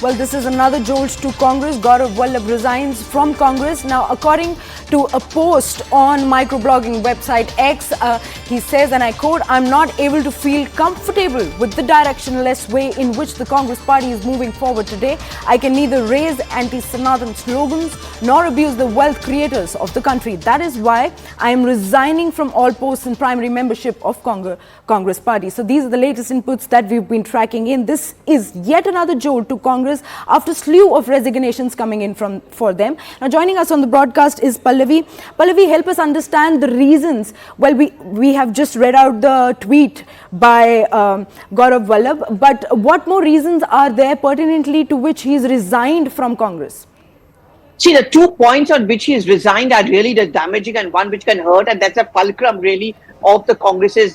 Well, this is another jolt to Congress. Gourav Vallabh resigns from Congress. Now, according to a post on microblogging website X, he says, and I quote, "I'm not able to feel comfortable with the directionless way in which the Congress party is moving forward today. I can neither raise anti-Sanatana slogans nor abuse the wealth creators of the country. That is why I am resigning from all posts in primary membership of Congress party." So these are the latest inputs that we've been tracking in. This is yet another jolt to Congress after a slew of resignations coming in for them. Now, joining us on the broadcast is Pallavi. Pallavi, help us understand the reasons. Well, we have just read out the tweet by Gourav Vallabh, but what more reasons are there pertinently to which he is resigned from Congress? See, the 2 points on which he has resigned are really the damaging and one which can hurt, and that's a fulcrum really of the Congress's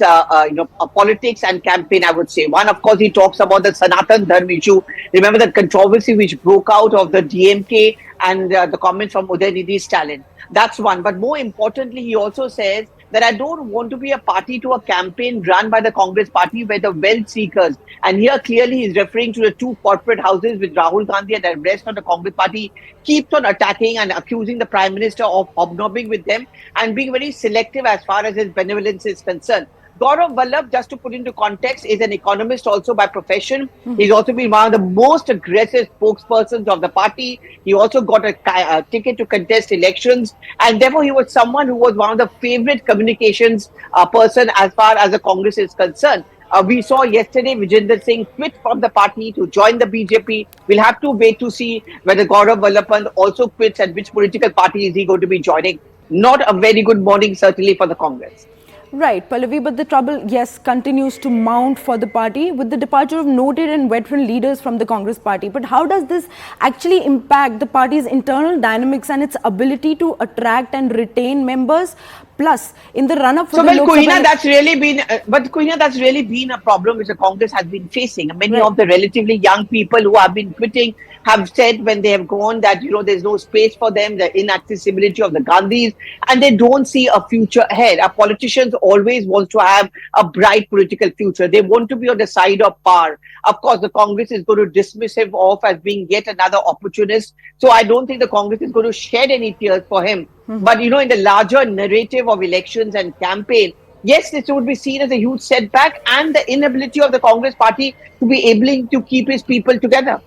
politics and campaign, I would say. One, of course, he talks about the Sanatan Dharma issue. Remember the controversy which broke out of the DMK and the comments from Udayanithi Stalin. That's one. But more importantly, he also says that I don't want to be a party to a campaign run by the Congress party where the wealth seekers, and here clearly he's referring to the two corporate houses with Rahul Gandhi and the rest of the Congress party, keeps on attacking and accusing the Prime Minister of hobnobbing with them and being very selective as far as his benevolence is concerned. Gourav Vallabh, just to put into context, is an economist also by profession. He's also been one of the most aggressive spokespersons of the party. He also got a ticket to contest elections, and therefore he was someone who was one of the favorite communications person as far as the Congress is concerned. We saw yesterday Vijender Singh quit from the party to join the BJP. We'll have to wait to see whether Gourav Vallabh also quits and which political party is he going to be joining. Not a very good morning, certainly, for the Congress. Right, Pallavi, but the trouble, yes, continues to mount for the party with the departure of noted and veteran leaders from the Congress party. But how does this actually impact the party's internal dynamics and its ability to attract and retain members? Plus, in the run-up for the Lok Sabha... that's really been a problem which the Congress has been facing. Many of the relatively young people who have been quitting have said when they have gone that, there's no space for them, the inaccessibility of the Gandhis, and they don't see a future ahead. Our politicians always want to have a bright political future. They want to be on the side of power. Of course, the Congress is going to dismiss him off as being yet another opportunist. So I don't think the Congress is going to shed any tears for him. But, in the larger narrative of elections and campaign, yes, this would be seen as a huge setback and the inability of the Congress party to be able to keep his people together.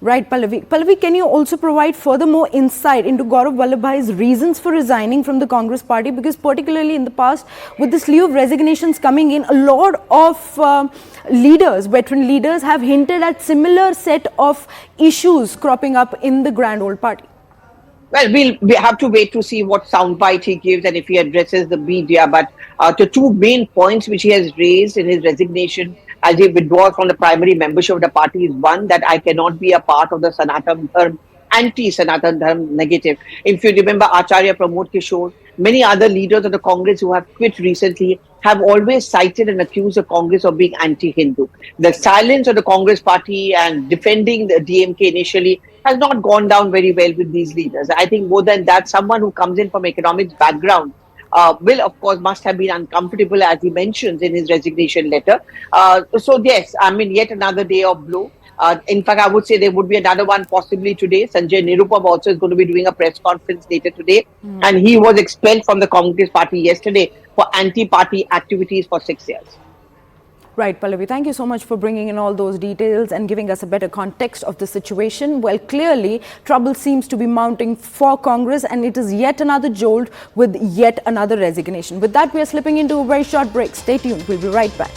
Right, Pallavi. Pallavi, can you also provide further more insight into Gourav Vallabh's reasons for resigning from the Congress party? Because particularly in the past, with the slew of resignations coming in, a lot of leaders, veteran leaders, have hinted at similar set of issues cropping up in the grand old party. Well, we have to wait to see what soundbite he gives and if he addresses the media. But the two main points which he has raised in his resignation as he withdraws from the primary membership of the party is one, that I cannot be a part of the Sanatan Dharma, anti-Sanatan Dharma negative. If you remember Acharya Pramod Kishore, many other leaders of the Congress who have quit recently have always cited and accused the Congress of being anti-Hindu. The silence of the Congress party and defending the DMK initially has not gone down very well with these leaders. I think more than that, someone who comes in from economics background will, of course, must have been uncomfortable, as he mentions in his resignation letter. So, yes, yet another day of blow. In fact, I would say there would be another one possibly today. Sanjay Nirupam also is going to be doing a press conference later today. And he was expelled from the Congress party yesterday for anti-party activities for 6 years. Right, Pallavi, thank you so much for bringing in all those details and giving us a better context of the situation. Well, clearly, trouble seems to be mounting for Congress, and it is yet another jolt with yet another resignation. With that, we are slipping into a very short break. Stay tuned. We'll be right back.